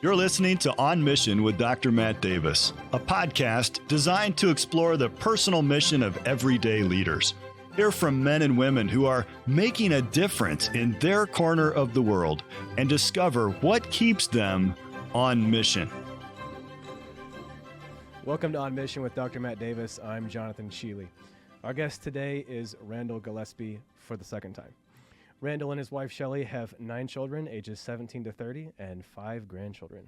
You're listening to On Mission with Dr. Matt Davis, a podcast designed to explore the personal mission of everyday leaders. Hear from men and women who are making a difference in their corner of the world and discover what keeps them on mission. Welcome to On Mission with Dr. Matt Davis. I'm Jonathan Sheely. Our guest today is Randell Gillespie for the second time. Randell and his wife Shelley have 9 children, ages 17 to 30, and 5 grandchildren.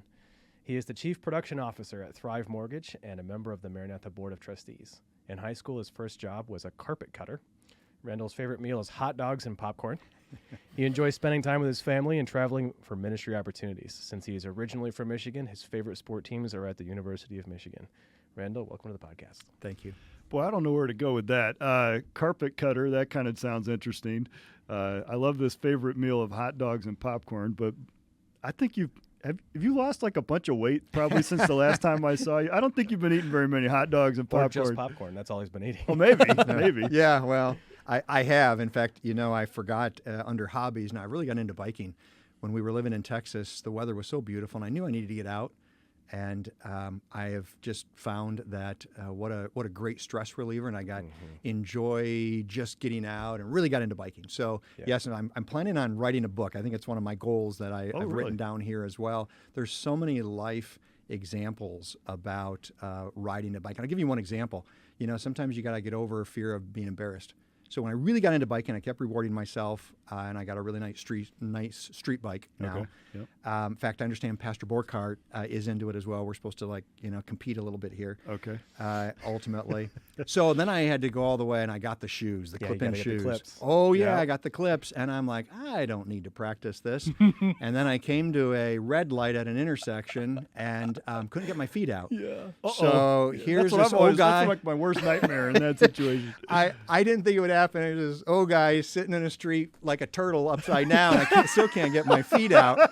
He is the Chief Production Officer at Thrive Mortgage and a member of the Maranatha Board of Trustees. In high school, his first job was a carpet cutter. Randell's favorite meal is hot dogs and popcorn. He enjoys spending time with his family and traveling for ministry opportunities. Since he is originally from Michigan, his favorite sport teams are at the University of Michigan. Randell, welcome to the podcast. Thank you. Boy, I don't know where to go with that. Carpet cutter, that kind of sounds interesting. I love this favorite meal of hot dogs and popcorn, but I think have you lost like a bunch of weight probably since the last time I saw you? I don't think you've been eating very many hot dogs and popcorn. Or just popcorn. That's all he's been eating. Oh, maybe. Yeah, well, I have. In fact, I forgot under hobbies, and I really got into biking. When we were living in Texas, the weather was so beautiful, and I knew I needed to get out. And I have just found that what a great stress reliever, and I got enjoy just getting out and really got into biking. So yes, and I'm planning on writing a book. I think it's one of my goals that I've written down here as well. There's so many life examples about riding a bike. And I'll give you one example. Sometimes you got to get over fear of being embarrassed. So when I really got into biking, I kept rewarding myself, and I got a really nice street bike now. Okay. Yep. In fact, I understand Pastor Borkhardt is into it as well. We're supposed to compete a little bit here. Okay. Ultimately. So then I had to go all the way, and I got the shoes, the clip-in shoes. The clips. Oh yeah, I got the clips, and I'm like, I don't need to practice this. And then I came to a red light at an intersection, and couldn't get my feet out. Yeah. So here's this old guy. That's like my worst nightmare in that situation. I didn't think it would happen. It was this old guy sitting in the street like a turtle upside down. I still can't get my feet out.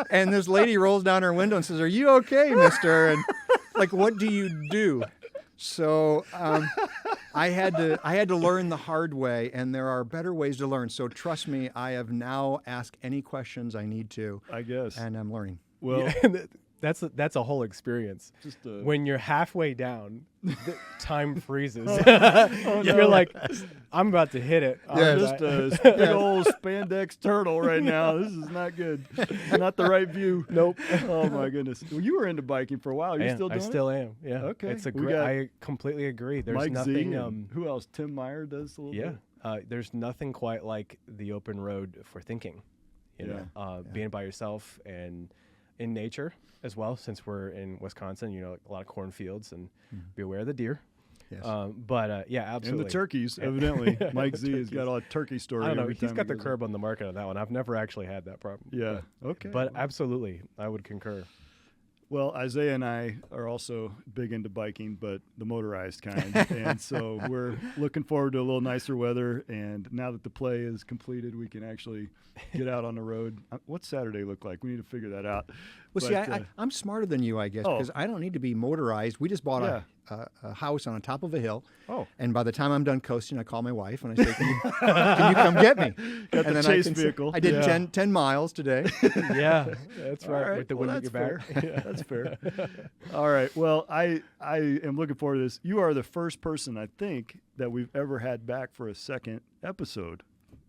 And this lady rolls down her window and says, "Are you okay, mister?" And like, what do you do? So I had to learn the hard way, and there are better ways to learn. So trust me, I have now asked any questions I need to. I guess. And I'm learning. Well, That's a whole experience. When you're halfway down, the time freezes. no. You're like, I'm about to hit it. I'm just a big old spandex turtle right now. This is not good. Not the right view. Nope. Oh my goodness. Well, you were into biking for a while. Are you still doing it? I still am. Yeah. Okay. It's a great. I completely agree. There's Mike nothing. Z who else? Tim Meyer does a little bit. There's nothing quite like the open road for thinking. Being by yourself and in nature as well, since we're in Wisconsin, a lot of cornfields, and be aware of the deer. Yes. Absolutely. And the turkeys, evidently. Mike Z has got a turkey story. I don't know. Every He's time got the curb on the market on that one. I've never actually had that problem. Yeah. Okay. But absolutely, I would concur. Well, Isaiah and I are also big into biking, but the motorized kind. And so we're looking forward to a little nicer weather. And now that the play is completed, we can actually get out on the road. What's Saturday look like? We need to figure that out. Well, see, I'm smarter than you, I guess, because I don't need to be motorized. We just bought a house on the top of a hill. Oh. And by the time I'm done coasting, I call my wife and I say, can you come get me? Got and the chase vehicle. I did 10 miles today. Yeah, that's right. All right. With the wind at your back. Yeah, that's fair. All right. Well, I am looking forward to this. You are the first person, I think, that we've ever had back for a second episode.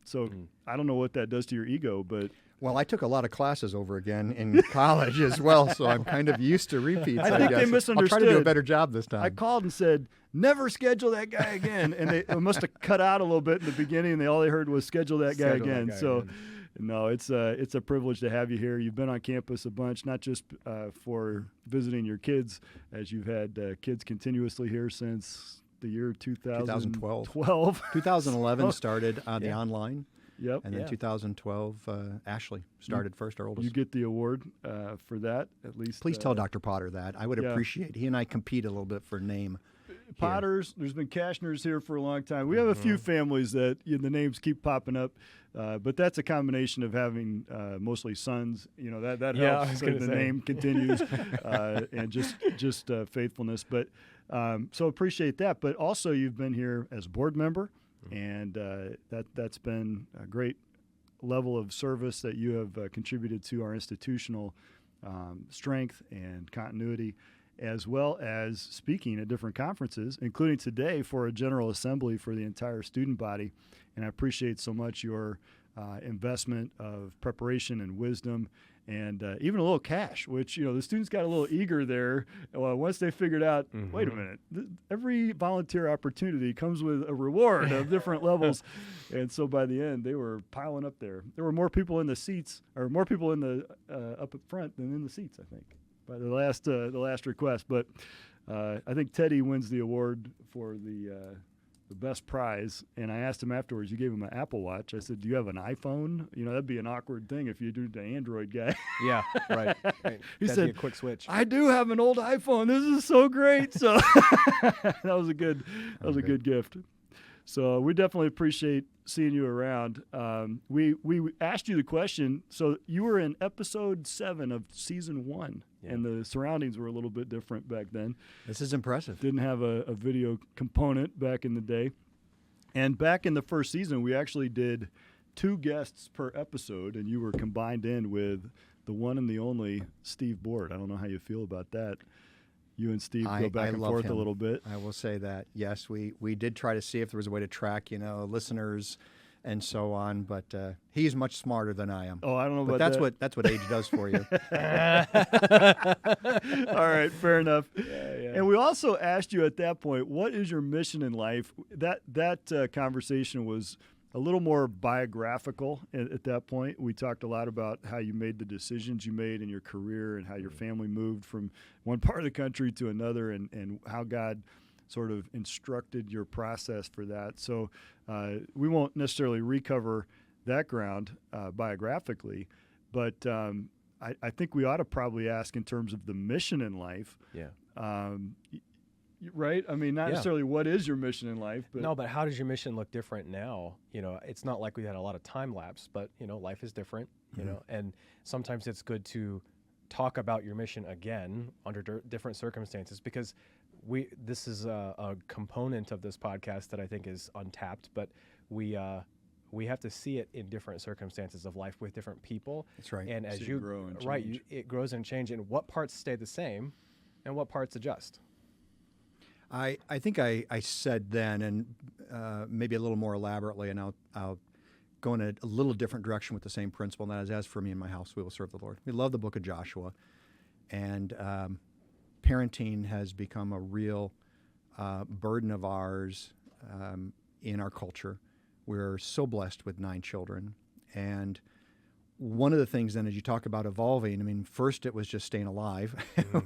So I don't know what that does to your ego, but... Well, I took a lot of classes over again in college as well, so I'm kind of used to repeats. I think they misunderstood. I'll try to do a better job this time. I called and said, never schedule that guy again. And they must have cut out a little bit in the beginning, and all they heard was schedule that guy again. No, it's a privilege to have you here. You've been on campus a bunch, not just for visiting your kids, as you've had kids continuously here since the year 2012. 2011 started the online. Yep. And then 2012, Ashley started first, our oldest. You get the award for that, at least. Please tell Dr. Potter that. I would appreciate. He and I compete a little bit for name. Potters, there's been Kashners here for a long time. We have a few families that the names keep popping up, but that's a combination of having mostly sons. That helps. So the name continues, and just faithfulness. But so appreciate that. But also, you've been here as a board member. And that's been a great level of service that you have contributed to our institutional strength and continuity, as well as speaking at different conferences, including today for a General Assembly for the entire student body. And I appreciate so much your investment of preparation and wisdom, and even a little cash, which, the students got a little eager there. Once they figured out, wait a minute, every volunteer opportunity comes with a reward of different levels. And so by the end, they were piling up there. There were more people in the seats, or more people in the up front than in the seats, I think, by the last request. But I think Teddy wins the award for the best prize. And I asked him afterwards, you gave him an Apple Watch. I said, do you have an iPhone? That'd be an awkward thing if you do the Android guy. Yeah, right. He That'd said, be a quick switch. I do have an old iPhone. This is so great. So that was a good gift. So we definitely appreciate seeing you around. We asked you the question. So you were in episode 7 of season 1, and the surroundings were a little bit different back then. This is impressive. Didn't have a video component back in the day. And back in the first season, we actually did 2 guests per episode, and you were combined in with the one and the only Steve Board. I don't know how you feel about that. You and Steve go back and forth a little bit. I will say that, yes, we did try to see if there was a way to track, listeners and so on, but he's much smarter than I am. Oh, I don't know about that. That's what age does for you. All right, fair enough. Yeah. And we also asked you at that point, what is your mission in life? That conversation was a little more biographical at that point. We talked a lot about how you made the decisions you made in your career and how your family moved from one part of the country to another, and how God sort of instructed your process for that. So we won't necessarily recover that ground biographically, but I think we ought to probably ask in terms of the mission in life. Yeah. Right? I mean, not necessarily what is your mission in life, but no, but how does your mission look different now? It's not like we had a lot of time lapse, but life is different, and sometimes it's good to talk about your mission again under different circumstances, because this is a component of this podcast that I think is untapped, but we have to see it in different circumstances of life with different people. That's right. And as you you grow and change. it grows and changes, and what parts stay the same and what parts adjust. I think I said then, and maybe a little more elaborately, and I'll go in a little different direction with the same principle, and that is, as for me and my house, we will serve the Lord. We love the book of Joshua, and parenting has become a real burden of ours in our culture. We're so blessed with 9 children, and one of the things then, as you talk about evolving, I mean, first it was just staying alive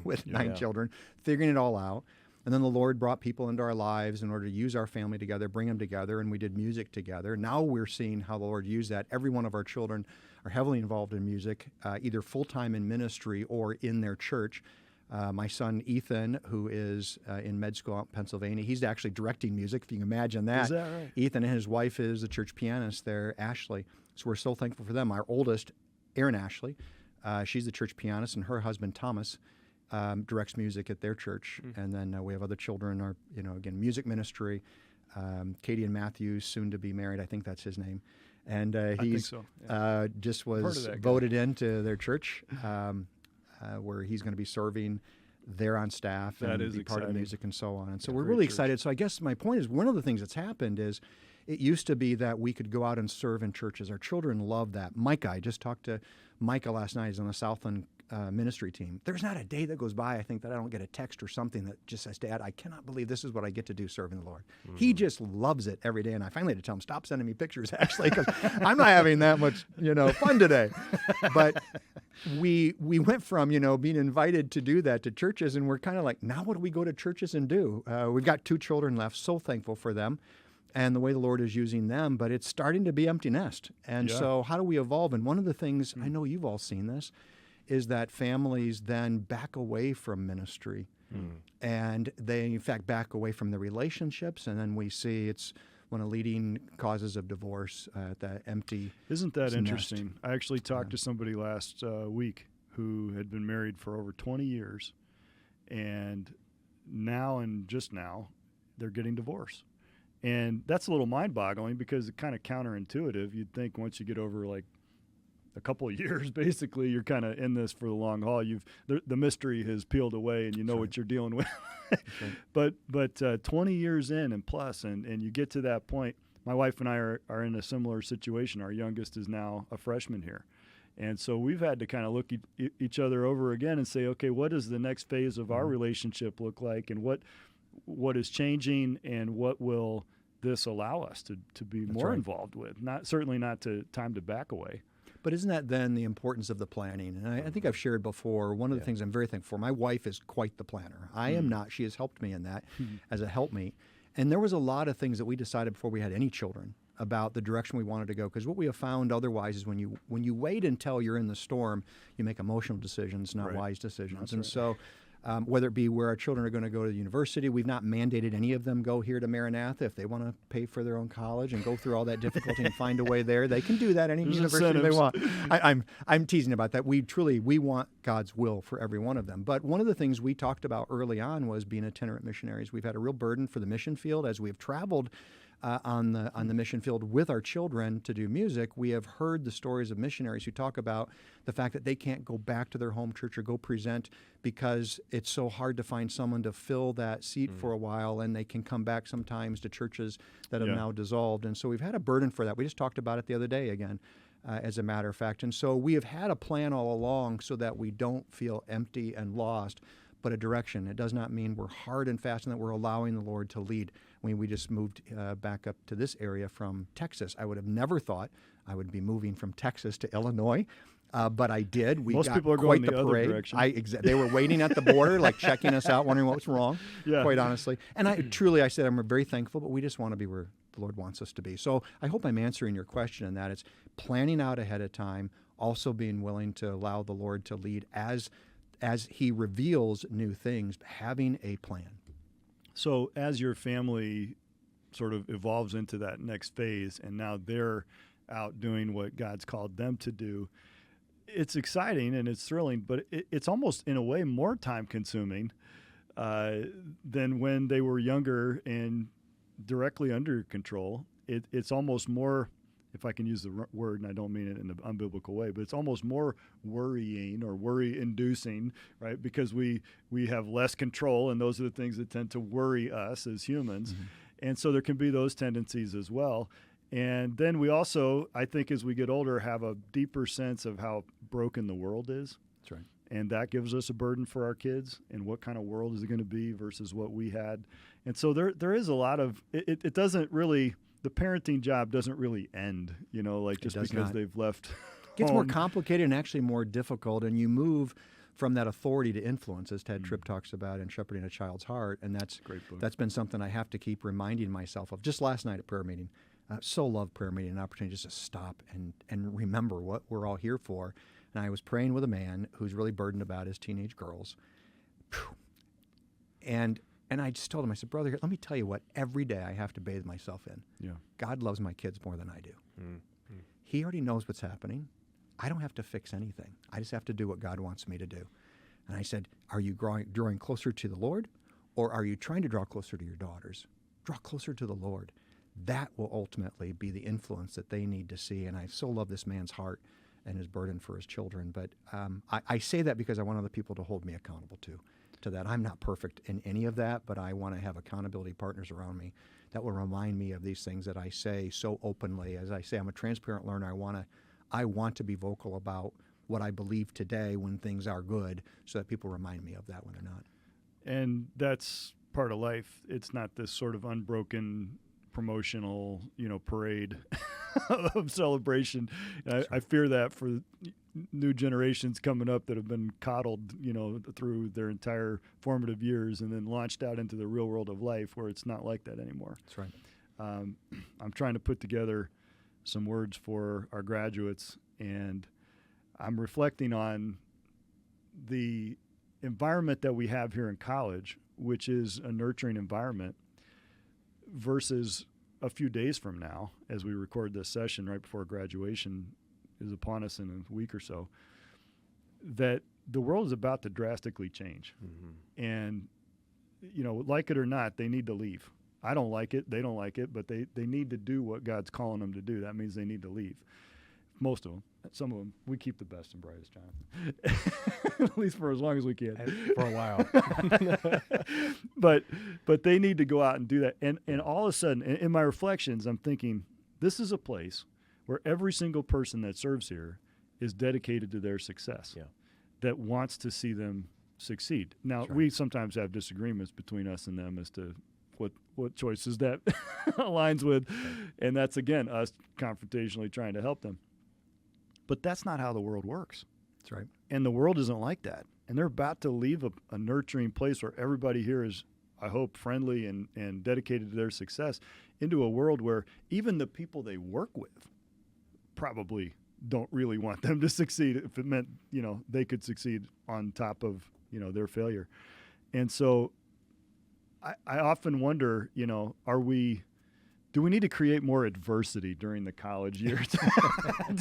with 9 children, figuring it all out. And then the Lord brought people into our lives in order to use our family together, bring them together, and we did music together. Now we're seeing how the Lord used that. Every one of our children are heavily involved in music, either full-time in ministry or in their church. My son Ethan, who is in med school out in Pennsylvania, he's actually directing music, if you can imagine that. Is that right? Ethan and his wife is the church pianist there, Ashley. So we're so thankful for them. Our oldest, Erin Ashley, she's the church pianist, and her husband Thomas directs music at their church. And then we have other children, are again, music ministry. Katie and Matthew, soon to be married, I think that's his name. And he's just was voted into their church, where he's going to be serving there on staff and be part of music and so on. And so we're really excited. So I guess my point is, one of the things that's happened is, it used to be that we could go out and serve in churches. Our children love that. Micah, I just talked to Micah last night. He's on the Southland ministry team. There's not a day that goes by, I think, that I don't get a text or something that just says, Dad, I cannot believe this is what I get to do serving the Lord. He just loves it every day. And I finally had to tell him, stop sending me pictures, actually, because I'm not having that much, fun today. But we went from, being invited to do that to churches, and we're kind of like, now what do we go to churches and do? We've got 2 children left, so thankful for them and the way the Lord is using them, but it's starting to be empty nest. And so how do we evolve? And one of the things, I know you've all seen this, is that families then back away from ministry. And they, in fact, back away from the relationships. And then we see it's one of the leading causes of divorce, that empty Isn't that interesting? I actually talked to somebody last week who had been married for over 20 years. And just now, they're getting divorced. And that's a little mind-boggling, because it's kind of counterintuitive. You'd think once you get over like a couple of years, basically, you're kind of in this for the long haul. The mystery has peeled away, and you know what you're dealing with. But 20 years in and plus, and you get to that point. My wife and I are in a similar situation. Our youngest is now a freshman here. And so we've had to kind of look each other over again and say, okay, what does the next phase of our relationship look like, and what is changing, and what will this allow us to be more involved with? Certainly not time to back away. But isn't that then the importance of the planning? And I think I've shared before, one of the things I'm very thankful for, my wife is quite the planner. I am not. She has helped me in that as a helpmate. And there was a lot of things that we decided before we had any children about the direction we wanted to go. Because what we have found otherwise is when you wait until you're in the storm, you make emotional decisions, not wise decisions. So whether it be where our children are going to go to the university, we've not mandated any of them go here to Maranatha. If they want to pay for their own college and go through all that difficulty and find a way there, they can do that any university they want. I'm teasing about that. We want God's will for every one of them. But one of the things we talked about early on was being itinerant missionaries. We've had a real burden for the mission field as we've traveled on the mission field with our children to do music. We have heard the stories of missionaries who talk about the fact that they can't go back to their home church or go present because it's so hard to find someone to fill that seat for a while, and they can come back sometimes to churches that have now dissolved. And so we've had a burden for that. We just talked about it the other day again, as a matter of fact. And so we have had a plan all along so that we don't feel empty and lost, but a direction. It does not mean we're hard and fast and that we're allowing the Lord to lead. When we just moved back up to this area from Texas, I would have never thought I would be moving from Texas to Illinois, but I did. Most people are going the other direction. They were waiting at the border, like checking us out, wondering what was wrong, quite honestly. And I said I'm very thankful, but we just want to be where the Lord wants us to be. So I hope I'm answering your question in that it's planning out ahead of time, also being willing to allow the Lord to lead as He reveals new things, having a plan. So as your family sort of evolves into that next phase, and now they're out doing what God's called them to do, it's exciting and it's thrilling, but it's almost in a way more time-consuming than when they were younger and directly under control. It's almost more, if I can use the word, and I don't mean it in an unbiblical way, but it's almost more worrying or worry-inducing, right? Because we have less control, and those are the things that tend to worry us as humans. And so there can be those tendencies as well. And then we also, I think as we get older, have a deeper sense of how broken the world is. That's right. And that gives us a burden for our kids, and what kind of world is it going to be versus what we had. And so there is a lot of, it doesn't really, the parenting job doesn't really end, like just because they've left home. It gets more complicated and actually more difficult, and you move from that authority to influence, as Ted Tripp talks about in Shepherding a Child's Heart, and that's been something I have to keep reminding myself of. Just last night at prayer meeting, so love prayer meeting, an opportunity just to stop and remember what we're all here for. And I was praying with a man who's really burdened about his teenage girls. And I just told him, I said, brother, let me tell you what every day I have to bathe myself in. Yeah. God loves my kids more than I do. He already knows what's happening. I don't have to fix anything. I just have to do what God wants me to do. And I said, are you drawing closer to the Lord, or are you trying to draw closer to your daughters? Draw closer to the Lord. That will ultimately be the influence that they need to see. And I so love this man's heart and his burden for his children. But I say that because I want other people to hold me accountable to that. I'm not perfect in any of that, but I want to have accountability partners around me that will remind me of these things that I say so openly. As I say, I'm a transparent learner. I want to be vocal about what I believe today when things are good, so that people remind me of that when they're not. And that's part of life. It's not this sort of unbroken promotional, parade of celebration. I fear that for new generations coming up that have been coddled, through their entire formative years and then launched out into the real world of life where it's not like that anymore. That's right. I'm trying to put together some words for our graduates, and I'm reflecting on the environment that we have here in college, which is a nurturing environment, versus a few days from now, as we record this session right before graduation is upon us in a week or so, that the world is about to drastically change. And, like it or not, they need to leave. I don't like it. They don't like it, but they need to do what God's calling them to do. That means they need to leave. Most of them. Some of them, we keep the best and brightest, Jonathan. At least for as long as we can. For a while. But they need to go out and do that. And all of a sudden, in my reflections, I'm thinking, this is a place where every single person that serves here is dedicated to their success, that wants to see them succeed. Now, we sometimes have disagreements between us and them as to what choices that aligns with. And that's, again, us confrontationally trying to help them. But that's not how the world works. That's right. And the world isn't like that. And they're about to leave a nurturing place where everybody here is, I hope, friendly and dedicated to their success, into a world where even the people they work with probably don't really want them to succeed if it meant, they could succeed on top of, their failure. And so I often wonder, do we need to create more adversity during the college years?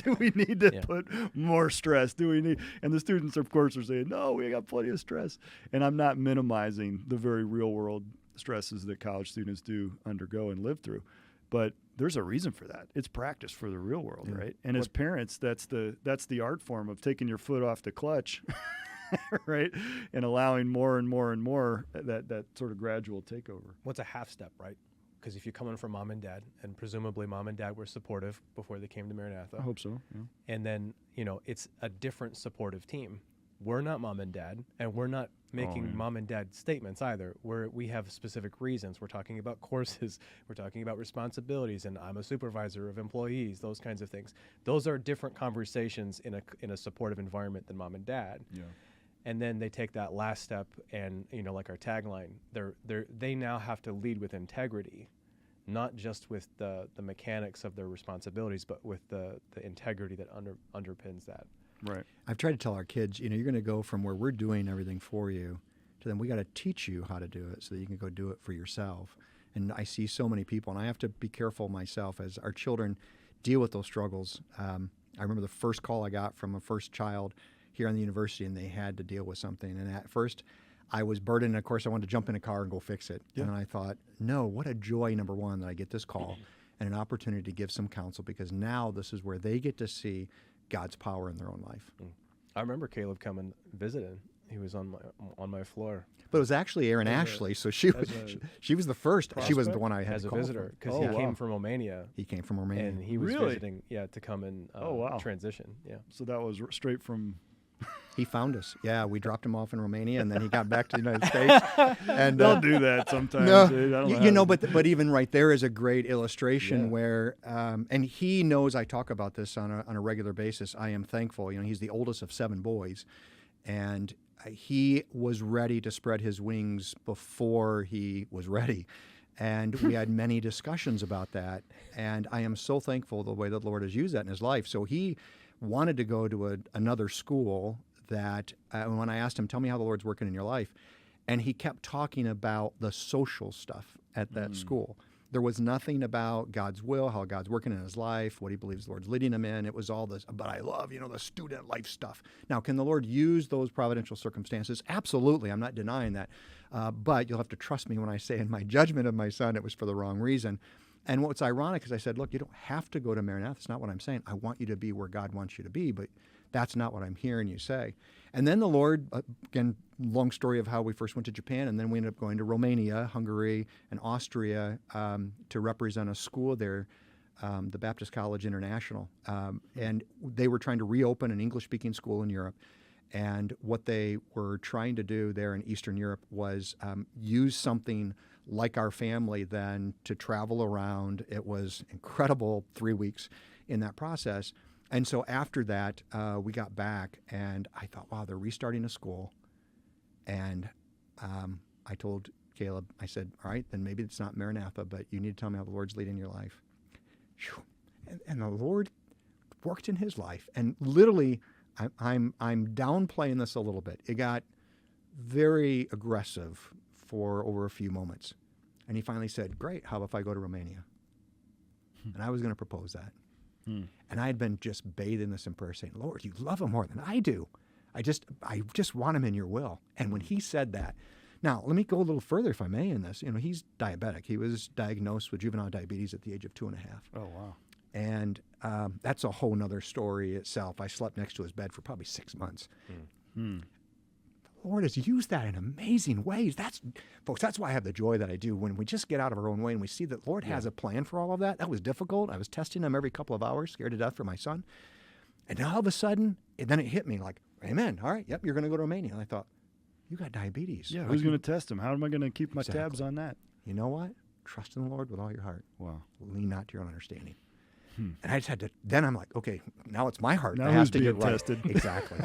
Do we need to put more stress? And the students, of course, are saying, no, we got plenty of stress. And I'm not minimizing the very real world stresses that college students do undergo and live through. But there's a reason for that. It's practice for the real world, right? And as parents, that's the art form of taking your foot off the clutch, right? And allowing more and more and more that sort of gradual takeover. What's a half step, right? Because if you're coming from mom and dad, and presumably mom and dad were supportive before they came to Maranatha. I hope so, yeah. And then, it's a different supportive team. We're not mom and dad, and we're not making mom and dad statements either. We have specific reasons. We're talking about courses. We're talking about responsibilities, and I'm a supervisor of employees, those kinds of things. Those are different conversations in a supportive environment than mom and dad. Yeah. And then they take that last step, and like our tagline, they now have to lead with integrity, not just with the mechanics of their responsibilities, but with the integrity that underpins that. Right. I've tried to tell our kids, you're going to go from where we're doing everything for you to then we got to teach you how to do it so that you can go do it for yourself. And I see so many people, and I have to be careful myself as our children deal with those struggles. I remember the first call I got from a first child here on the university, and they had to deal with something. And at first, I was burdened. And of course, I wanted to jump in a car and go fix it. Yeah. And I thought, no, what a joy, number one, that I get this call and an opportunity to give some counsel, because now this is where they get to see God's power in their own life. I remember Caleb coming visiting. He was on my floor. But it was actually Erin Ashley, so she was the first. Prospect? She was the one I had as to a call visitor, because he came from Romania. He came from Romania, and he was really? visiting, to come and transition. Yeah. So that was straight from. He found us. Yeah, we dropped him off in Romania, and then he got back to the United States. And they'll do that sometimes. No, but even right there is a great illustration where, and he knows I talk about this on a regular basis. I am thankful. He's the oldest of 7 boys, and he was ready to spread his wings before he was ready. And we had many discussions about that. And I am so thankful the way that the Lord has used that in his life. So he wanted to go to another school that when I asked him, tell me how the Lord's working in your life, and he kept talking about the social stuff at that school. There was nothing about God's will, how God's working in his life, what he believes the Lord's leading him in. It was all this, but I love, the student life stuff. Now, can the Lord use those providential circumstances? Absolutely. I'm not denying that. But you'll have to trust me when I say in my judgment of my son, it was for the wrong reason. And what's ironic is I said, look, you don't have to go to Maranatha. That's not what I'm saying. I want you to be where God wants you to be, but that's not what I'm hearing you say. And then the Lord, again, long story of how we first went to Japan, and then we ended up going to Romania, Hungary, and Austria to represent a school there, the Baptist College International. And they were trying to reopen an English-speaking school in Europe. And what they were trying to do there in Eastern Europe was use something like our family then to travel around. It was incredible 3 weeks in that process. And so after that, we got back, and I thought, wow, they're restarting a school. And I told Caleb, I said, all right, then maybe it's not Maranatha, but you need to tell me how the Lord's leading your life. And the Lord worked in his life. And literally, I'm downplaying this a little bit. It got very aggressive for over a few moments. And he finally said, great, how about if I go to Romania? And I was going to propose that. And I had been just bathed in this in prayer, saying, Lord, you love him more than I do. I just want him in your will. And when he said that, now let me go a little further, if I may, in this. He's diabetic. He was diagnosed with juvenile diabetes at the age of 2.5. Oh, wow. And that's a whole nother story itself. I slept next to his bed for probably 6 months. The Lord has used that in amazing ways. Folks, that's why I have the joy that I do. When we just get out of our own way and we see that the Lord has a plan for all of that. That was difficult. I was testing him every couple of hours, scared to death for my son. And now all of a sudden, then it hit me like, amen. All right, yep, you're going to go to Romania. And I thought, you got diabetes. Yeah, who's going to test him? How am I going to keep my tabs on that? You know what? Trust in the Lord with all your heart. Wow. Lean not to your own understanding. And I just had to, then I'm like, okay, now it's my heart. Now I have who's to being get right. tested? Exactly.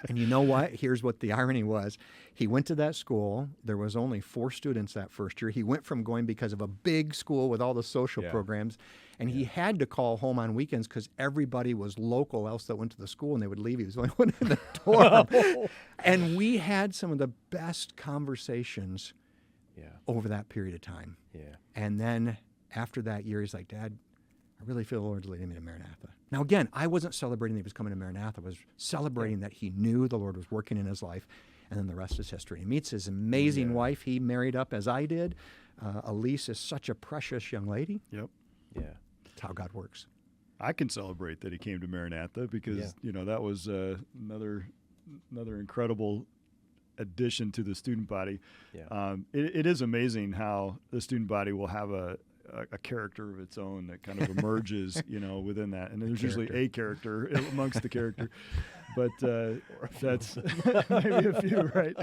And you know what? Here's what the irony was. He went to that school. There was only 4 students that first year. He went from going because of a big school with all the social programs, and he had to call home on weekends because everybody was local else that went to the school, and they would leave. He was the only one in the dorm. And we had some of the best conversations over that period of time. Yeah. And then after that year, he's like, Dad, I really feel the Lord's leading me to Maranatha. Now, again, I wasn't celebrating that he was coming to Maranatha. I was celebrating that he knew the Lord was working in his life, and then the rest is history. He meets his amazing wife. He married up as I did. Elise is such a precious young lady. Yep. Yeah. That's how God works. I can celebrate that he came to Maranatha because, that was another incredible addition to the student body. Yeah. It is amazing how the student body will have a character of its own that kind of emerges, within that. And there's usually a character amongst the character, but that's maybe a few, right?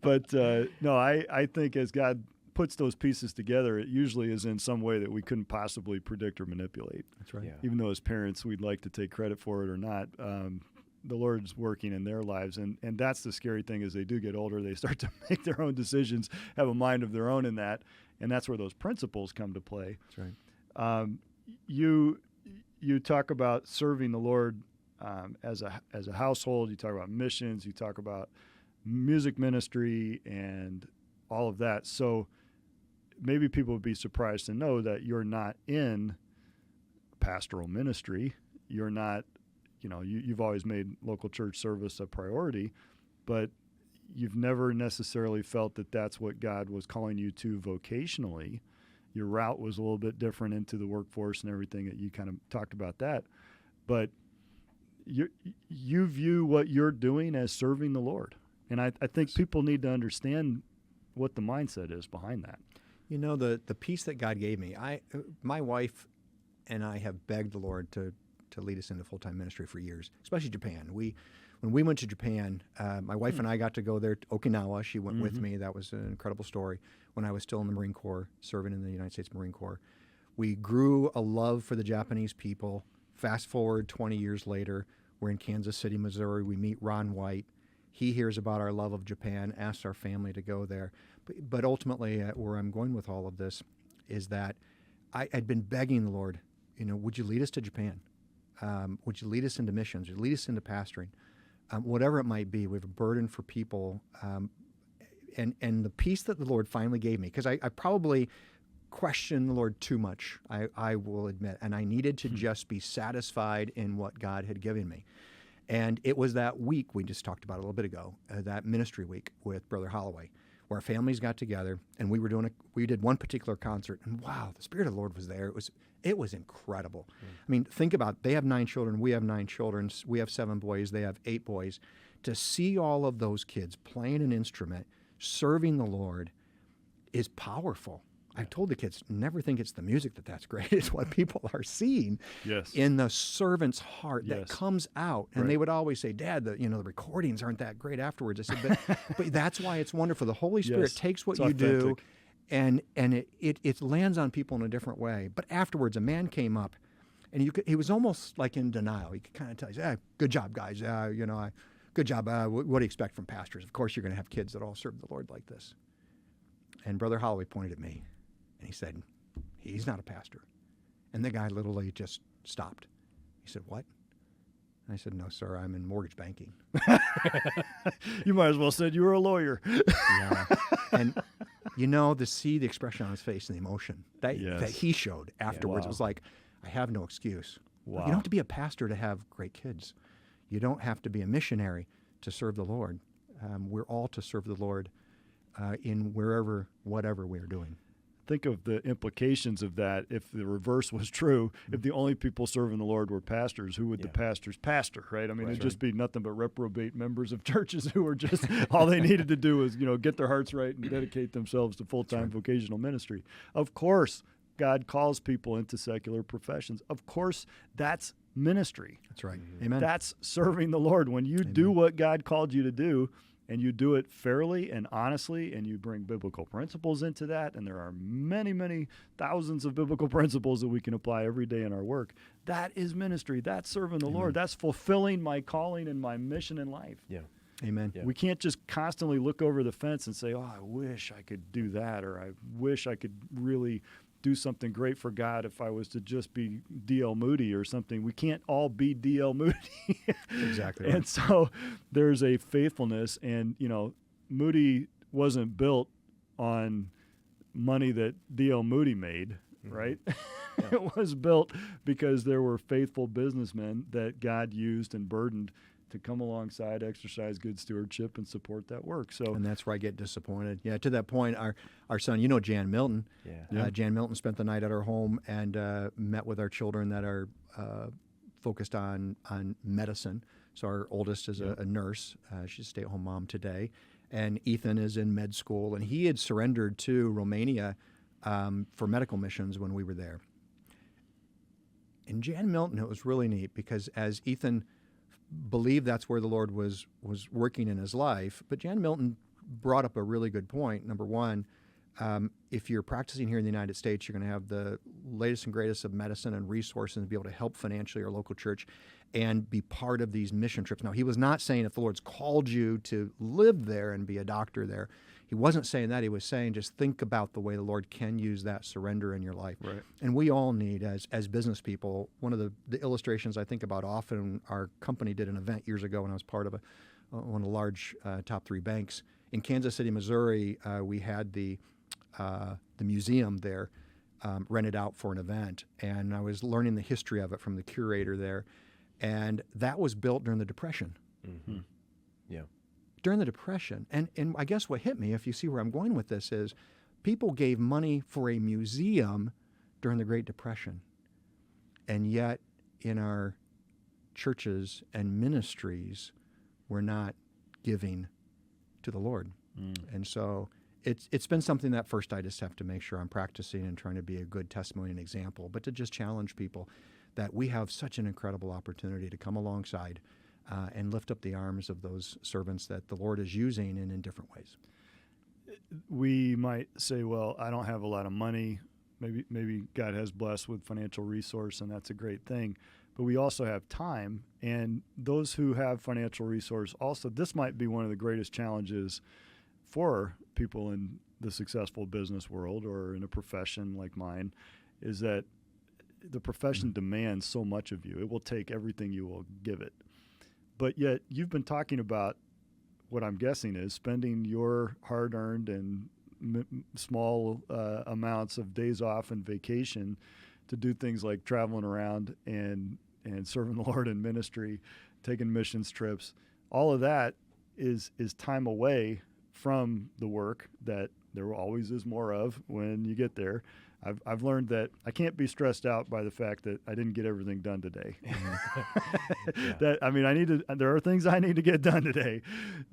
But no, I think as God puts those pieces together, it usually is in some way that we couldn't possibly predict or manipulate. That's right. Yeah. Even though as parents we'd like to take credit for it or not, the Lord's working in their lives. And that's the scary thing. As they do get older, they start to make their own decisions, have a mind of their own in that. And that's where those principles come to play. That's right. You talk about serving the Lord as a household. You talk about missions. You talk about music ministry and all of that. So maybe people would be surprised to know that you're not in pastoral ministry. You're not, you've always made local church service a priority, but you've never necessarily felt that that's what God was calling you to vocationally. Your route was a little bit different into the workforce and everything that you kind of talked about that. But you view what you're doing as serving the Lord. And I think people need to understand what the mindset is behind that. The peace that God gave me, my wife and I have begged the Lord to lead us into full-time ministry for years, especially Japan. When we went to Japan, my wife and I got to go there to Okinawa. She went with me. That was an incredible story. When I was still in the Marine Corps, serving in the United States Marine Corps, we grew a love for the Japanese people. Fast forward 20 years later, we're in Kansas City, Missouri. We meet Ron White. He hears about our love of Japan, asks our family to go there. But ultimately, where I'm going with all of this is that I'd been begging the Lord, would you lead us to Japan? Would you lead us into missions? Would you lead us into pastoring? Whatever it might be, we have a burden for people. And the peace that the Lord finally gave me, because I probably questioned the Lord too much, I will admit, and I needed to just be satisfied in what God had given me. And it was that week we just talked about a little bit ago, that ministry week with Brother Holloway, where our families got together and we did one particular concert, and wow, the Spirit of the Lord was there. It was incredible. I mean, think about it. They have 9 children. We have 9 children. We have 7 boys. They have 8 boys. To see all of those kids playing an instrument, serving the Lord, is powerful. I've told the kids, never think it's the music that's great. It's what people are seeing in the servant's heart that comes out. And they would always say, Dad, the recordings aren't that great afterwards. I said, but that's why it's wonderful. The Holy Spirit takes what you do and it lands on people in a different way. But afterwards, a man came up, and he was almost like in denial. You could kind of tell, he said, good job, guys. Good job. What do you expect from pastors? Of course, you're going to have kids that all serve the Lord like this. And Brother Holloway pointed at me, and he said, he's not a pastor. And the guy literally just stopped. He said, what? And I said, no, sir, I'm in mortgage banking. You might as well said you were a lawyer. Yeah. And, to see the expression on his face and the emotion that he showed afterwards, it was like, I have no excuse. Wow. You don't have to be a pastor to have great kids. You don't have to be a missionary to serve the Lord. We're all to serve the Lord in whatever we are doing. think of the implications of that if the reverse was true. If the only people serving the Lord were pastors, who would the pastors pastor, right? I mean, it'd just be nothing but reprobate members of churches who were just, all they needed to do was, get their hearts right and dedicate themselves to full-time vocational ministry. Of course, God calls people into secular professions. Of course, that's ministry. That's right. Amen. That's serving the Lord. When you do what God called you to do, and you do it fairly and honestly, and you bring biblical principles into that, and there are many, many thousands of biblical principles that we can apply every day in our work, that is ministry. That's serving the Lord. That's fulfilling my calling and my mission in life. Yeah. Amen. Yeah. We can't just constantly look over the fence and say, oh, I wish I could do that, or I wish I could really do something great for God if I was to just be D.L. Moody or something. We can't all be D.L. Moody. Exactly right. And so there's a faithfulness, and, Moody wasn't built on money that D.L. Moody made, right? It was built because there were faithful businessmen that God used and burdened to come alongside, exercise good stewardship, and support that work. So, and that's where I get disappointed. Yeah, to that point, our son, Jan Milton. Yeah. Jan Milton spent the night at our home and met with our children that are focused on medicine. So our oldest is a nurse. She's a stay-at-home mom today. And Ethan is in med school, and he had surrendered to Romania for medical missions when we were there. And Jan Milton, it was really neat because as Ethan believed that's where the Lord was working in his life. But Jan Milton brought up a really good point. Number one, if you're practicing here in the United States, you're going to have the latest and greatest of medicine and resources to be able to help financially your local church and be part of these mission trips. Now, he was not saying if the Lord's called you to live there and be a doctor there. He wasn't saying that. He was saying just think about the way the Lord can use that surrender in your life. Right. And we all need, as business people, one of the illustrations I think about often, our company did an event years ago when I was part of one of the large top 3 banks. In Kansas City, Missouri, we had the museum there rented out for an event. And I was learning the history of it from the curator there. And that was built during the Depression. Mm-hmm. Yeah. During the Depression. And I guess what hit me, if you see where I'm going with this, is people gave money for a museum during the Great Depression. And yet in our churches and ministries, we're not giving to the Lord. And so it's been something that first I just have to make sure I'm practicing and trying to be a good testimony and example, but to just challenge people that we have such an incredible opportunity to come alongside and lift up the arms of those servants that the Lord is using in different ways. We might say, well, I don't have a lot of money. Maybe God has blessed with financial resource, and that's a great thing. But we also have time, and those who have financial resource also, this might be one of the greatest challenges for people in the successful business world or in a profession like mine, is that the profession demands so much of you. It will take everything you will give it. But yet you've been talking about what I'm guessing is spending your hard-earned and small amounts of days off and vacation to do things like traveling around and serving the Lord in ministry, taking missions trips. All of that is time away from the work that there always is more of when you get there. I've learned that I can't be stressed out by the fact that I didn't get everything done today. There are things I need to get done today,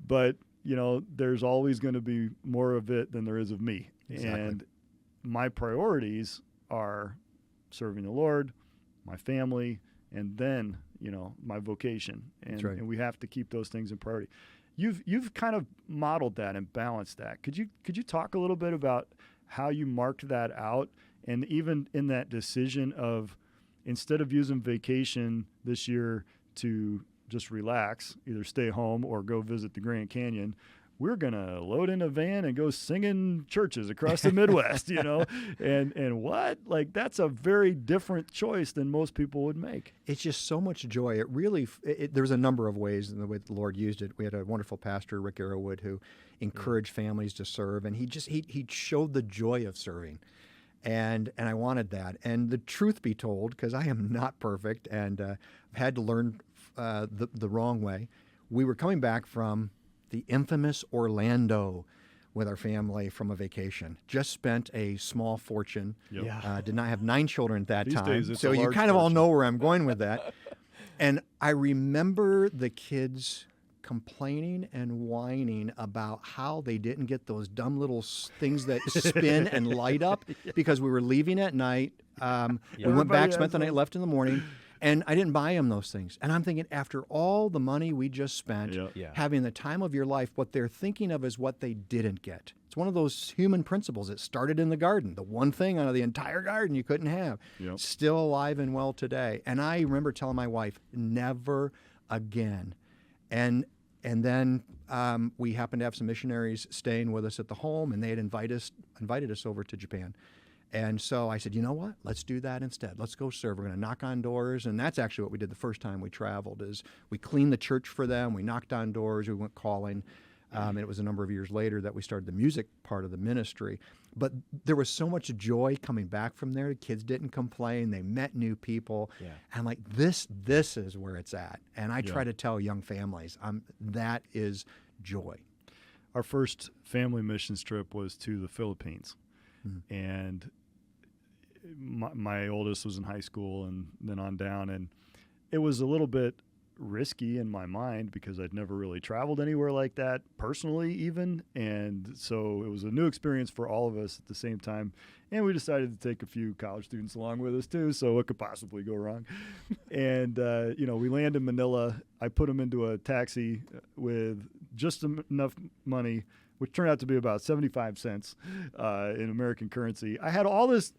but there's always going to be more of it than there is of me. Exactly. And my priorities are serving the Lord, my family, and then, my vocation. And, That's right. And we have to keep those things in priority. You've kind of modeled that and balanced that. Could you talk a little bit about how you marked that out, and even in that decision of, instead of using vacation this year to just relax, either stay home or go visit the Grand Canyon, we're going to load in a van and go sing in churches across the Midwest, and what? Like, that's a very different choice than most people would make. It's just so much joy. It really, there's a number of ways in the way the Lord used it. We had a wonderful pastor, Rick Arrowwood, who encouraged families to serve, and he showed the joy of serving. And I wanted that. And the truth be told, because I am not perfect and I've had to learn the wrong way, we were coming back from the infamous Orlando with our family from a vacation. Just spent a small fortune. Yep. Yeah. Did not have 9 children at that These time. days, it's so a you large kind of all fortune. know where I'm going with that. And I remember the kids complaining and whining about how they didn't get those dumb little things that spin and light up because we were leaving at night. We went back, spent the night, left in the morning. And I didn't buy them those things. And I'm thinking, after all the money we just spent, having the time of your life, what they're thinking of is what they didn't get. It's one of those human principles. It started in the garden. The one thing out of the entire garden you couldn't have. Yep. Still alive and well today. And I remember telling my wife, never again. And then we happened to have some missionaries staying with us at the home, and they had invited us over to Japan. And so I said, you know what? Let's do that instead. Let's go serve. We're going to knock on doors. And that's actually what we did the first time we traveled is we cleaned the church for them. We knocked on doors. We went calling. And it was a number of years later that we started the music part of the ministry. But there was so much joy coming back from there. The kids didn't complain. They met new people. Yeah. And like, this is where it's at. And I try to tell young families, that is joy. Our first family missions trip was to the Philippines. Mm-hmm. And my oldest was in high school and then on down. And it was a little bit risky in my mind because I'd never really traveled anywhere like that personally even. And so it was a new experience for all of us at the same time. And we decided to take a few college students along with us too. So what could possibly go wrong? And, we land in Manila. I put them into a taxi with just enough money, which turned out to be about 75 cents in American currency. I had all this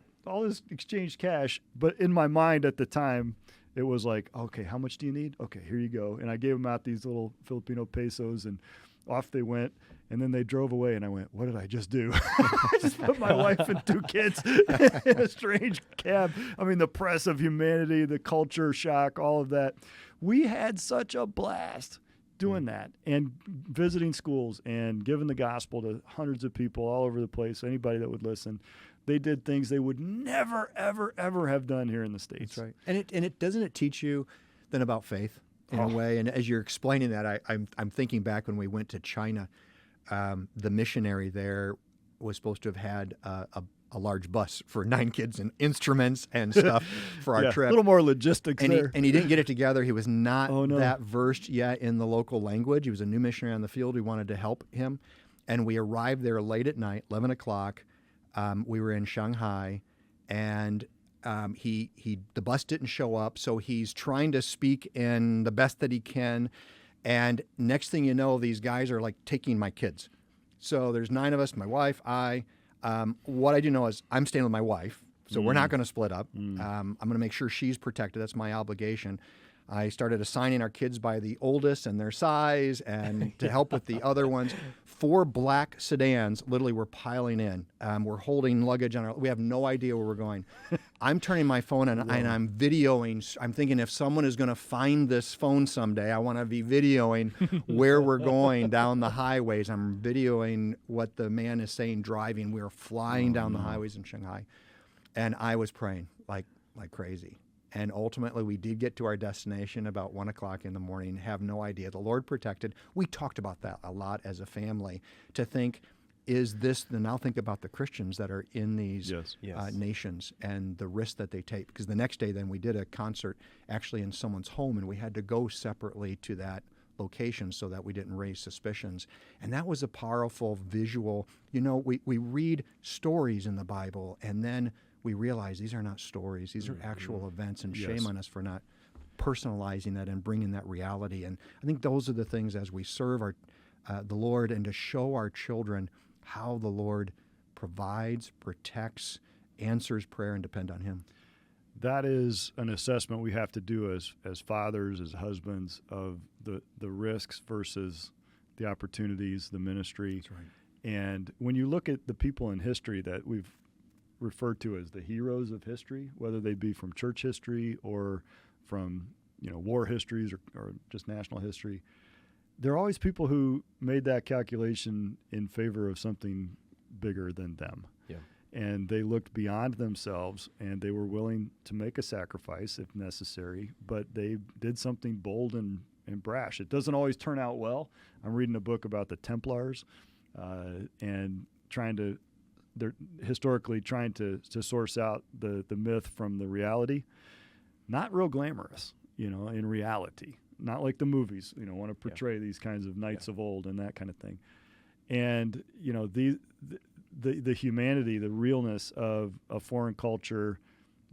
exchanged cash, but in my mind at the time, it was like, okay, how much do you need? Okay, here you go. And I gave them out these little Filipino pesos, and off they went. And then they drove away, and I went, what did I just do? I just put my wife and 2 kids in a strange cab. I mean, the press of humanity, the culture shock, all of that. We had such a blast doing that and visiting schools and giving the gospel to hundreds of people all over the place, anybody that would listen. They did things they would never, ever, ever have done here in the States. That's right. And it doesn't it teach you then about faith in a way? And as you're explaining that, I'm thinking back when we went to China. The missionary there was supposed to have had a large bus for 9 kids and instruments and stuff for our trip. A little more logistics there. And he didn't get it together. He was not that versed yet in the local language. He was a new missionary on the field. We wanted to help him. And we arrived there late at night, 11 o'clock. We were in Shanghai, and the bus didn't show up, so he's trying to speak in the best that he can. And next thing you know, these guys are like taking my kids. So there's 9 of us, my wife, I. What I do know is I'm staying with my wife, so we're not going to split up. I'm going to make sure she's protected. That's my obligation. I started assigning our kids by the oldest and their size and to help with the other ones. 4 black sedans literally were piling in. We're holding luggage we have no idea where we're going. I'm turning my phone and I'm videoing. I'm thinking if someone is going to find this phone someday, I want to be videoing where we're going down the highways. I'm videoing what the man is saying driving. We were flying down the highways in Shanghai. And I was praying like crazy. And ultimately, we did get to our destination about 1 o'clock in the morning, have no idea. The Lord protected. We talked about that a lot as a family to think, now think about the Christians that are in these nations and the risk that they take. Because the next day then we did a concert actually in someone's home, and we had to go separately to that location so that we didn't raise suspicions. And that was a powerful visual. We read stories in the Bible, and then we realize these are not stories. These are actual events, and shame on us for not personalizing that and bringing that reality. And I think those are the things as we serve the Lord and to show our children how the Lord provides, protects, answers prayer, and depend on Him. That is an assessment we have to do as fathers, as husbands, of the risks versus the opportunities, the ministry. That's right. And when you look at the people in history that we've referred to as the heroes of history, whether they be from church history or from war histories or just national history, there are always people who made that calculation in favor of something bigger than them. Yeah. And they looked beyond themselves, and they were willing to make a sacrifice if necessary, but they did something bold and brash. It doesn't always turn out well. I'm reading a book about the Templars, and they're historically trying to source out the myth from the reality. Not real glamorous, in reality. Not like the movies, want to portray these kinds of knights of old and that kind of thing. And, the humanity, the realness of a foreign culture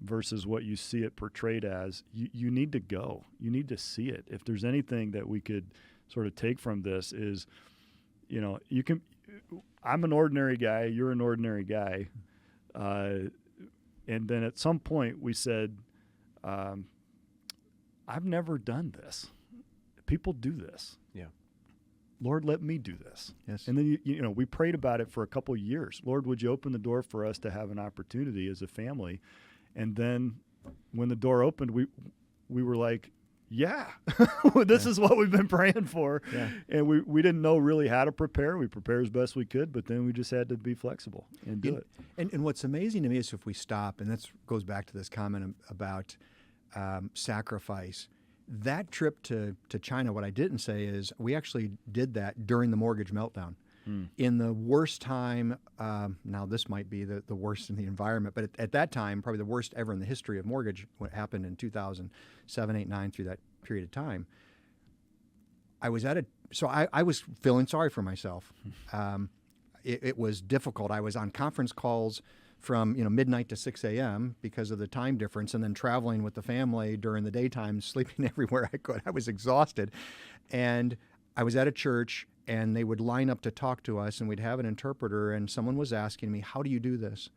versus what you see it portrayed as, you need to go. You need to see it. If there's anything that we could sort of take from this is, I'm an ordinary guy, you're an ordinary guy. And then at some point we said, I've never done this. People do this. Yeah. Lord, let me do this. Yes. And then, we prayed about it for a couple of years. Lord, would you open the door for us to have an opportunity as a family? And then when the door opened, we were like, this is what we've been praying for. Yeah. And we didn't know really how to prepare. We prepared as best we could, but then we just had to be flexible and do it. And what's amazing to me is if we stop, and that goes back to this comment about sacrifice. That trip to China, what I didn't say is we actually did that during the mortgage meltdown. In the worst time, now this might be the worst in the environment, but at that time, probably the worst ever in the history of mortgage, what happened in 2007, 8, 9, through that period of time, I was I was feeling sorry for myself. It was difficult. I was on conference calls from midnight to 6 a.m. because of the time difference, and then traveling with the family during the daytime, sleeping everywhere I could. I was exhausted. And I was at a church, and they would line up to talk to us, and we'd have an interpreter, and someone was asking me, how do you do this?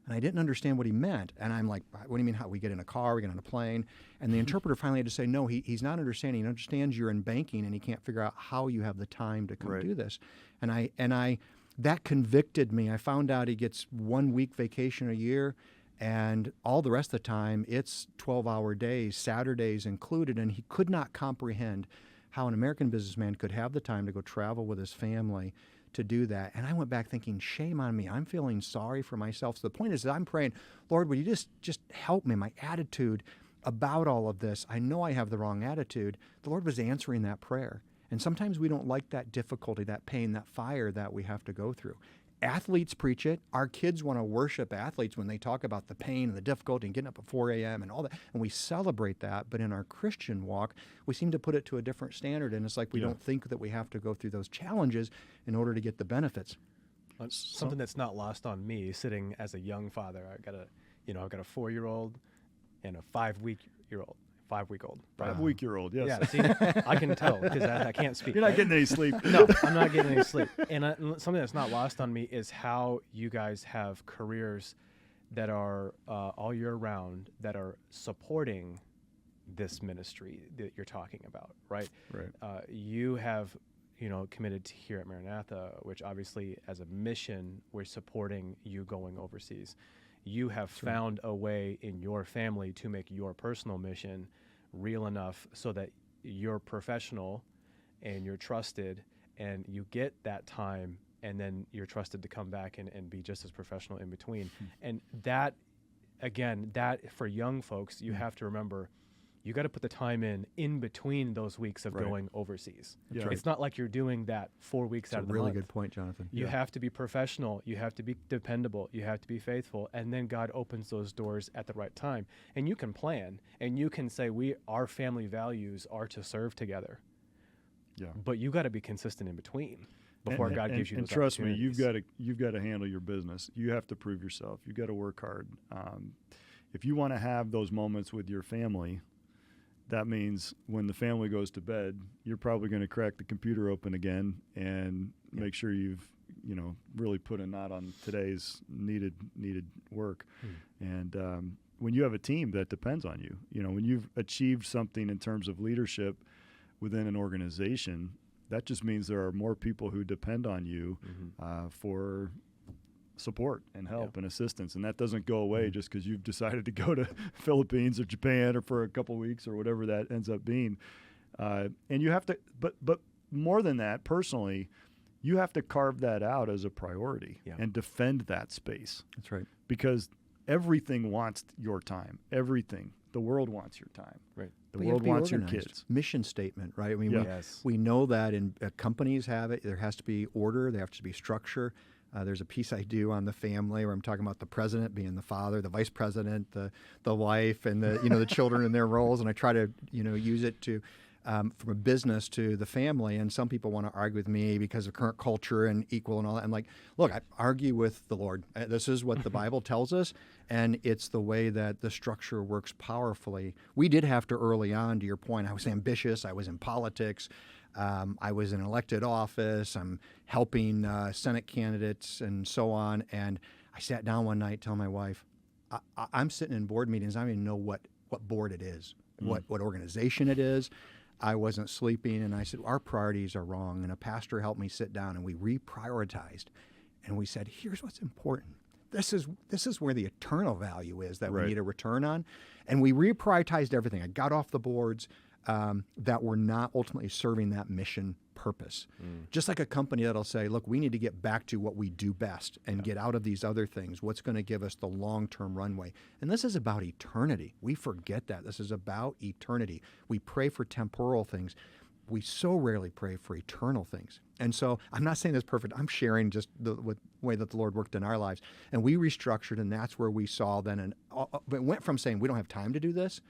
And I didn't understand what he meant. And I'm like, what do you mean, how? We get in a car, we get on a plane? And the interpreter finally had to say, no, he's not understanding. He understands you're in banking, and he can't figure out how you have the time to come do this. And I that convicted me. I found out he gets 1 week vacation a year, and all the rest of the time it's 12-hour days, Saturdays included, and he could not comprehend how an American businessman could have the time to go travel with his family to do that. And I went back thinking, shame on me. I'm feeling sorry for myself. So the point is that I'm praying, Lord, would you just help me, my attitude about all of this. I know I have the wrong attitude. The Lord was answering that prayer. And sometimes we don't like that difficulty, that pain, that fire that we have to go through. Athletes preach it. Our kids want to worship athletes when they talk about the pain and the difficulty and getting up at 4 a.m. and all that. And we celebrate that. But in our Christian walk, we seem to put it to a different standard. And it's like we don't think that we have to go through those challenges in order to get the benefits. Something that's not lost on me, sitting as a young father. I've got a 4-year-old and a 5-week-old. 5-week-old. 5-week-old, yes. Yeah, see, I can tell because I can't speak. You're not getting any sleep. No, I'm not getting any sleep. And something that's not lost on me is how you guys have careers that are all year round that are supporting this ministry that you're talking about, right? Right. You have, committed to here at Maranatha, which obviously as a mission, we're supporting you going overseas. You have found a way in your family to make your personal mission real enough so that you're professional and you're trusted and you get that time, and then you're trusted to come back and be just as professional in between. And that, again, that for young folks, you have to remember, you got to put the time in between those weeks of going overseas. Yeah. It's not like you're doing that 4 weeks out of the month. That's a really good point, Jonathan. You have to be professional. You have to be dependable. You have to be faithful. And then God opens those doors at the right time. And you can plan, and you can say, our family values are to serve together. Yeah. But you got to be consistent in between before God gives you those opportunities. And trust me, you've got to handle your business. You have to prove yourself. You've got to work hard. If you want to have those moments with your family, that means when the family goes to bed, you're probably going to crack the computer open again and make sure you've, really put a knot on today's needed work. And when you have a team that depends on you, when you've achieved something in terms of leadership within an organization, that just means there are more people who depend on you for support and help and assistance, and that doesn't go away just because you've decided to go to Philippines or Japan or for a couple of weeks or whatever that ends up being. And you have to, but more than that, personally, you have to carve that out as a priority and defend that space. That's right. Because everything wants your time. Everything. The world wants your time. Right. The world wants your kids. Mission statement, right? I mean, Yes. we know that in companies have it. There has to be order. There has to be structure. There's a piece I do on the family where I'm talking about the president being the father, the vice president, the wife, and the children and their roles. And I try to use it to from a business to the family. And some people want to argue with me because of current culture and equal and all that. I'm like, look, I argue with the Lord. This is what the Bible tells us, and it's the way that the structure works powerfully. We did have to early on, to your point, I was ambitious. I was in politics. I was in an elected office. I'm helping Senate candidates and so on. And I sat down one night telling my wife, I'm sitting in board meetings. I don't even know what board it is, what organization it is. I wasn't sleeping, and I said, our priorities are wrong. And a pastor helped me sit down, and we reprioritized. And we said, here's what's important. This is where the eternal value is that we need a return on. And we reprioritized everything. I got off the boards that were not ultimately serving that mission purpose. Just like a company that'll say, look, we need to get back to what we do best and get out of these other things. What's going to give us the long-term runway? And this is about eternity. We forget that. This is about eternity. We pray for temporal things. We so rarely pray for eternal things. And so I'm not saying that's perfect. I'm sharing just the way that the Lord worked in our lives. And we restructured, and that's where we saw then, it went from saying we don't have time to do this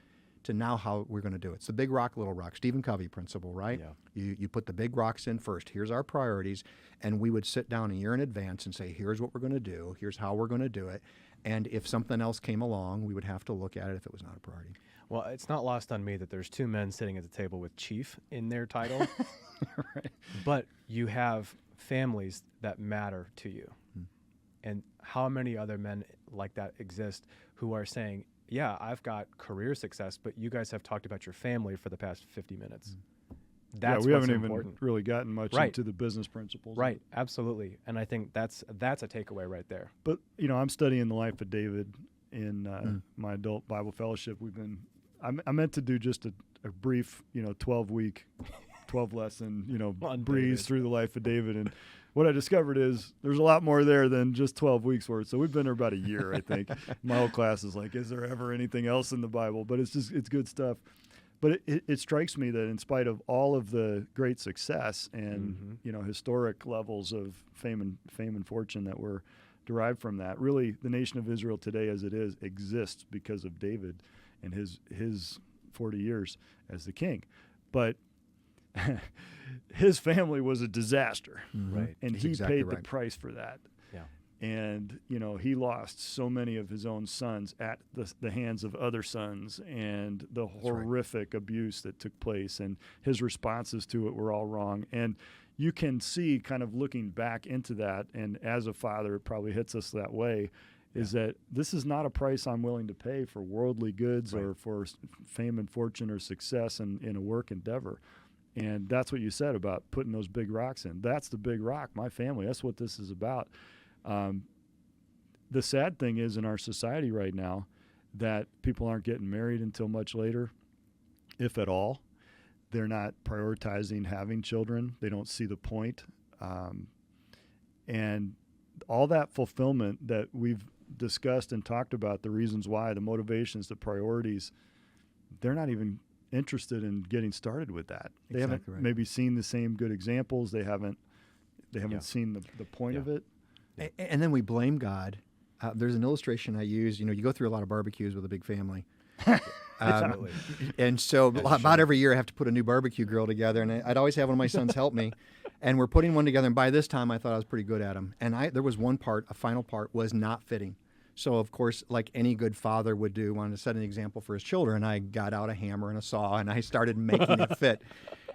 to now how we're going to do it. It's the big rock, little rock, Stephen Covey principle, right? Yeah. You put the big rocks in first. Here's our priorities. And we would sit down a year in advance and say, here's what we're going to do. Here's how we're going to do it. And if something else came along, we would have to look at it if it was not a priority. Well, it's not lost on me that there's two men sitting at the table with chief in their title. Right. But you have families that matter to you. And how many other men like that exist who are saying, yeah, I've got career success, but you guys have talked about your family for the past 50 minutes. That's we what's haven't important. even really gotten much into the business principles. Right, absolutely. And I think that's a takeaway right there. But, I'm studying the life of David in my adult Bible fellowship. I meant to do just a brief, 12-week, 12-lesson, breeze David. through the life of David. And what I discovered is there's a lot more there than just 12 weeks worth. So we've been there about a year, I think. My whole class is like, is there ever anything else in the Bible? But it's good stuff. But it strikes me that in spite of all of the great success and, historic levels of fame and fortune that were derived from that, really the nation of Israel today as it is exists because of David and his 40 years as the king. But his family was a disaster, right? And he paid the price for that. Yeah. And, he lost so many of his own sons at the hands of other sons, and the horrific abuse that took place, and his responses to it were all wrong. And you can see, kind of looking back into that, and as a father, it probably hits us that way, is that this is not a price I'm willing to pay for worldly goods or for fame and fortune or success in a work endeavor. And that's what you said about putting those big rocks in. That's the big rock, my family. That's what this is about. The sad thing is in our society right now that people aren't getting married until much later, if at all. They're not prioritizing having children. They don't see the point. And all that fulfillment that we've discussed and talked about, the reasons why, the motivations, the priorities, they're not even interested in getting started with that. They haven't maybe seen the same good examples. They haven't seen the point of it. And then we blame God. There's an illustration I use. You go through a lot of barbecues with a big family. And so about every year I have to put a new barbecue grill together, and I'd always have one of my sons help me. And we're putting one together, and by this time I thought I was pretty good at them. And there was one part, a final part, was not fitting. So, of course, like any good father would do, wanted to set an example for his children, I got out a hammer and a saw, and I started making it fit.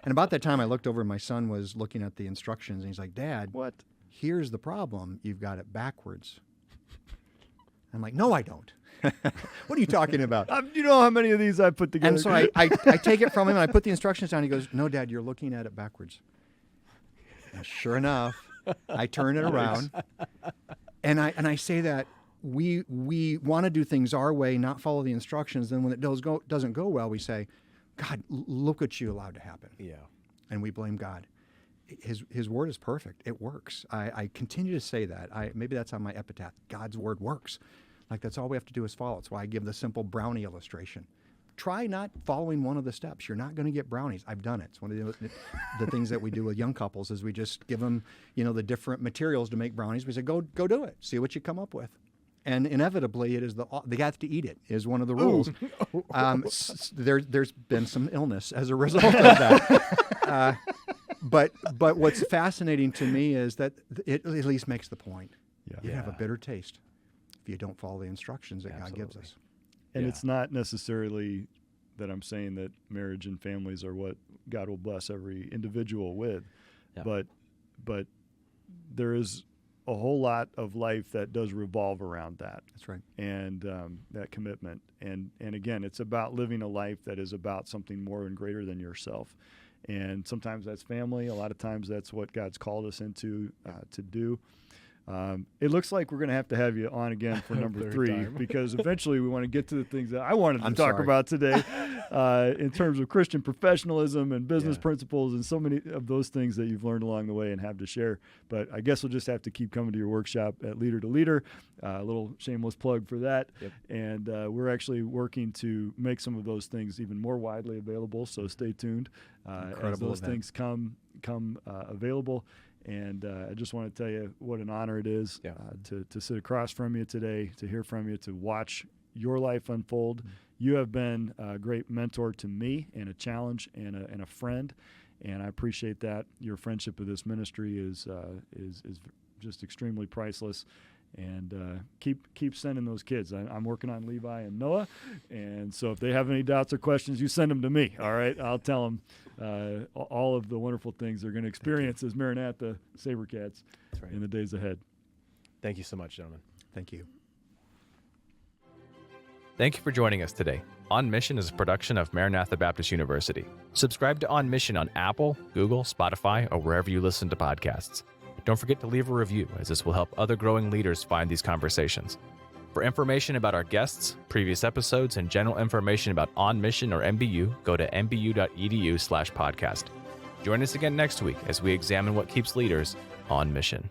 And about that time, I looked over, and my son was looking at the instructions, and he's like, Dad, what? Here's the problem. You've got it backwards. I'm like, no, I don't. What are you talking about? You know how many of these I put together? And so I take it from him, and I put the instructions down. He goes, no, Dad, you're looking at it backwards. And sure enough, I turn it around, and I say that we want to do things our way, not follow the instructions. Then when it doesn't go well, we say, God, look what you allowed to happen. Yeah. And we blame God. His word is perfect. It works. I continue to say that. Maybe that's on my epitaph. God's word works. Like, that's all we have to do is follow. That's why I give the simple brownie illustration. Try not following one of the steps. You're not going to get brownies. I've done it. It's one of the things that we do with young couples is we just give them, the different materials to make brownies. We say, go do it. See what you come up with. And inevitably, it is they have to eat it is one of the rules. There's been some illness as a result of that. But what's fascinating to me is that it at least makes the point. You have a bitter taste if you don't follow the instructions that God gives us. And it's not necessarily that I'm saying that marriage and families are what God will bless every individual with, but there is a whole lot of life that does revolve around that. That's right. And that commitment. And again, it's about living a life that is about something more and greater than yourself. And sometimes that's family. A lot of times that's what God's called us into to do. It looks like we're going to have you on again for number 3 because eventually we want to get to the things that I wanted to talk about today in terms of Christian professionalism and business principles and so many of those things that you've learned along the way and have to share. But I guess we'll just have to keep coming to your workshop at Leader to Leader. A little shameless plug for that. Yep. And we're actually working to make some of those things even more widely available. So stay tuned as those things come available. And I just want to tell you what an honor it is to sit across from you today, to hear from you, to watch your life unfold. Mm-hmm. You have been a great mentor to me and a challenge and a friend, and I appreciate that. Your friendship with this ministry is just extremely priceless. And keep sending those kids. I'm working on Levi and Noah, and so if they have any doubts or questions, you send them to me. All right, I'll tell them all of the wonderful things they're going to experience as Maranatha Sabercats in the days ahead. Thank you so much, gentlemen. Thank you. Thank you for joining us today. On Mission is a production of Maranatha Baptist University. Subscribe to On Mission on Apple, Google, Spotify, or wherever you listen to podcasts. Don't forget to leave a review, as this will help other growing leaders find these conversations. For information about our guests, previous episodes, and general information about On Mission or MBU, go to mbu.edu/podcast. Join us again next week as we examine what keeps leaders on mission.